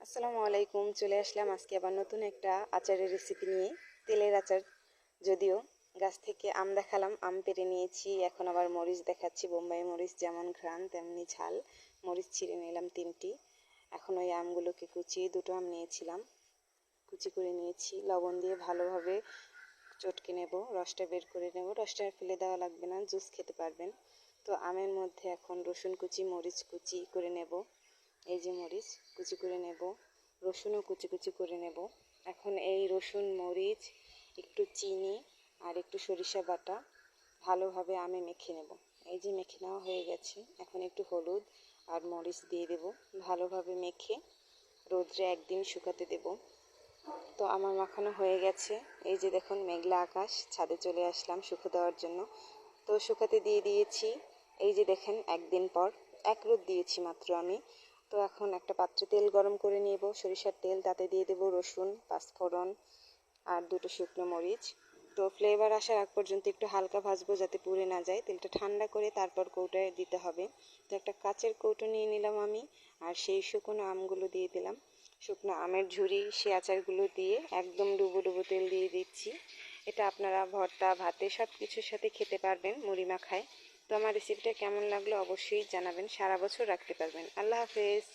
আসসালামু আলাইকুম। চলে আসলাম আজকে আবার নতুন একটা আচারের রেসিপি নিয়ে। তেলের আচার। যদিও গাছ থেকে আম দেখালাম, আম পেড়ে নিয়েছি। এখন আবার মরিচ দেখাচ্ছি, বোম্বাই মরিচ যেমন ঘ্রাণ তেমনি ঝাল। মরিচ ছিঁড়ে নিলাম 3টি। এখন ওই আমগুলোকে কুচিয়ে, 2টো আম নিয়েছিলাম, কুচি করে নিয়েছি। লবণ দিয়ে ভালোভাবে চটকে নেব, রসটা বের করে নেব। রসটা ফেলে দেওয়া লাগবে না, জুস খেতে পারবেন। তো আমের মধ্যে এখন রসুন কুচি, মরিচ কুচি করে নেব। এই যে মরিচ কুচি করে নেব, রসুনও কুচি কুচি করে নেব। এখন এই রসুন, মরিচ, একটু চিনি আর একটু সরিষা বাটা ভালোভাবে আমি মেখে নেব। এই যে মেখে নেওয়া হয়ে গেছে। এখন একটু হলুদ আর মরিচ দিয়ে দেব, ভালোভাবে মেখে রোদ্রে একদিন শুকাতে দেব। তো আমার মাখানো হয়ে গেছে। এই যে দেখুন মেঘলা আকাশ, ছাদে চলে আসলাম শুকো দেওয়ার জন্য। তো শুকাতে দিয়ে দিয়েছি। এই যে দেখেন একদিন পর, এক রোদ দিয়েছি মাত্র আমি। তো এখন একটা পাত্রে তেল গরম করে নেব, সরিষার তেল। তাতে দিয়ে দেব রসুন, পাঁচফোড়ন আর 2টো শুকনো মরিচ। তো ফ্লেভার আসার আগ পর্যন্ত একটু হালকা ভাজবো যাতে পুড়ে না যায়। তেলটা ঠান্ডা করে তারপর কৌটায় দিতে হবে। তো একটা কাচের কৌটো নিয়ে নিলাম আমি, আর সেই শুকনো আমগুলো দিয়ে দিলাম। শুকনো আমের ঝুড়ি সে আচারগুলো দিয়ে একদম ডুবো ডুবো তেল দিয়ে দিচ্ছি। এটা আপনারা ভর্তা, ভাতে সব কিছুর সাথে খেতে পারবেন, মুড়ি মাখায়। তো আমার রেসিপিটা কেমন লাগলো অবশ্যই জানাবেন, সারা বছর রাখতে পারবেন। আল্লাহ হাফেজ।